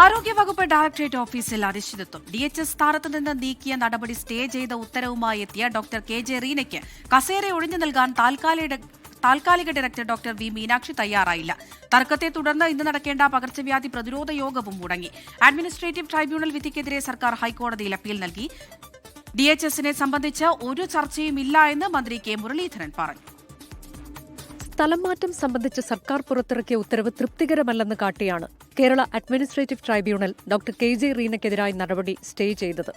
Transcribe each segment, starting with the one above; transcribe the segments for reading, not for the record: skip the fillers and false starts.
ആരോഗ്യവകുപ്പ് ഡയറക്ടറേറ്റ് ഓഫീസിൽ അനിശ്ചിതത്വം. DHS സ്ഥാനത്ത് നിന്ന് നീക്കിയ നടപടി സ്റ്റേ ചെയ്ത ഉത്തരവുമായി എത്തിയ ഡോക്ടർ KJ റീനയ്ക്ക് കസേര ഒഴിഞ്ഞു നൽകാൻ താൽക്കാലിക ഡയറക്ടർ ഡോക്ടർ V മീനാക്ഷി തയ്യാറായില്ല. തർക്കത്തെ തുടർന്ന് ഇന്ന് നടക്കേണ്ട പകർച്ചവ്യാധി പ്രതിരോധ യോഗവും മുടങ്ങി. അഡ്മിനിസ്ട്രേറ്റീവ് ട്രൈബ്യൂണൽ വിധിക്കെതിരെ സർക്കാർ ഹൈക്കോടതിയിൽ അപ്പീൽ നൽകി. DHSനെ സംബന്ധിച്ച് ഒരു ചർച്ചയുമില്ല എന്ന് മന്ത്രി K മുരളീധരൻ പറഞ്ഞു. സ്ഥലം മാറ്റം സംബന്ധിച്ച് സർക്കാർ പുറത്തിറക്കിയ ഉത്തരവ് തൃപ്തികരമല്ലെന്ന് കാട്ടിയാണ് Kerala administrative tribunal doctor KJ റീനയ്ക്കെതിരായ നടപടി സ്റ്റേ ചെയ്തത്.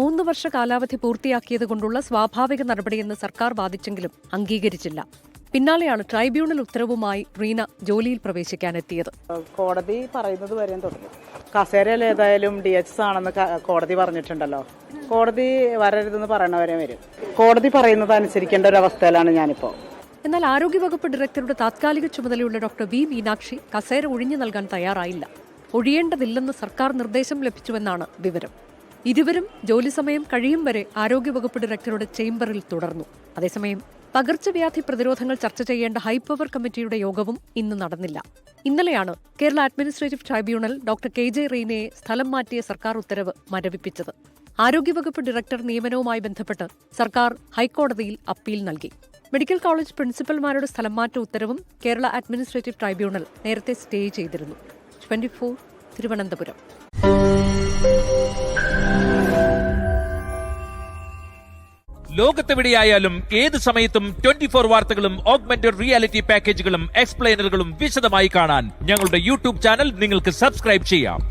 3 വർഷ കാലാവധി പൂർത്തിയാക്കിയതുകൊണ്ടുള്ള സ്വാഭാവിക നടപടിയെന്ന് സർക്കാർ വാദിച്ചെങ്കിലും അംഗീകരിച്ചില്ല. പിന്നാലെയാണ് ട്രൈബ്യൂണൽ ഉത്തരവുമായി റീന ജോലിയിൽ പ്രവേശിക്കാനെത്തിയത്. കോടതി പറയുന്നത് വരെയും തുടങ്ങി. കസേരയിൽ ഏതായാലും DHS ആണെന്ന് കോടതി പറഞ്ഞിട്ടുണ്ടല്ലോ. കോടതി വരരുതെന്ന് പറയണവരെ വരും. കോടതി പറയുന്നത് അനുസരിക്കേണ്ട ഒരു അവസ്ഥയിലാണ് ഞാനിപ്പോൾ. എന്നാൽ ആരോഗ്യവകുപ്പ് ഡയറക്ടറുടെ താത്കാലിക ചുമതലയുള്ള ഡോക്ടർ V മീനാക്ഷി കസേര ഒഴിഞ്ഞു നൽകാൻ തയ്യാറായില്ല. ഒഴിയേണ്ടതില്ലെന്ന് സർക്കാർ നിർദ്ദേശം ലഭിച്ചുവെന്നാണ് വിവരം. ഇരുവരും ജോലി സമയം കഴിയും വരെ ആരോഗ്യവകുപ്പ് ഡയറക്ടറുടെ ചേംബറിൽ തുടർന്നു. അതേസമയം പകർച്ചവ്യാധി പ്രതിരോധങ്ങൾ ചർച്ച ചെയ്യേണ്ട ഹൈപ്പവർ കമ്മിറ്റിയുടെ യോഗവും ഇന്ന് നടന്നില്ല. ഇന്നലെയാണ് Kerala administrative tribunal doctor KJ റീനയെ സ്ഥലം മാറ്റിയ സർക്കാർ ഉത്തരവ് മരവിപ്പിച്ചത്. ആരോഗ്യവകുപ്പ് ഡയറക്ടർ നിയമനവുമായി ബന്ധപ്പെട്ട് സർക്കാർ ഹൈക്കോടതിയിൽ അപ്പീൽ നൽകി. മെഡിക്കൽ കോളേജ് പ്രിൻസിപ്പൽമാരുടെ സ്ഥലം മാറ്റ ഉത്തരവും കേരള അഡ്മിനിസ്ട്രേറ്റീവ് ട്രൈബ്യൂണൽ നേരത്തെ സ്റ്റേ ചെയ്തിരുന്നു. 24 തിരുവനന്തപുരം. ലോകത്തെവിടെയായാലും ഏത് സമയത്തും 24 വാർത്തകളും ഓഗ്മെന്റഡ് റിയാലിറ്റി പാക്കേജുകളും എക്സ്പ്ലെയിനറുകളും വിശദമായി കാണാൻ ഞങ്ങളുടെ യൂട്യൂബ് ചാനൽ നിങ്ങൾക്ക് സബ്സ്ക്രൈബ് ചെയ്യാം.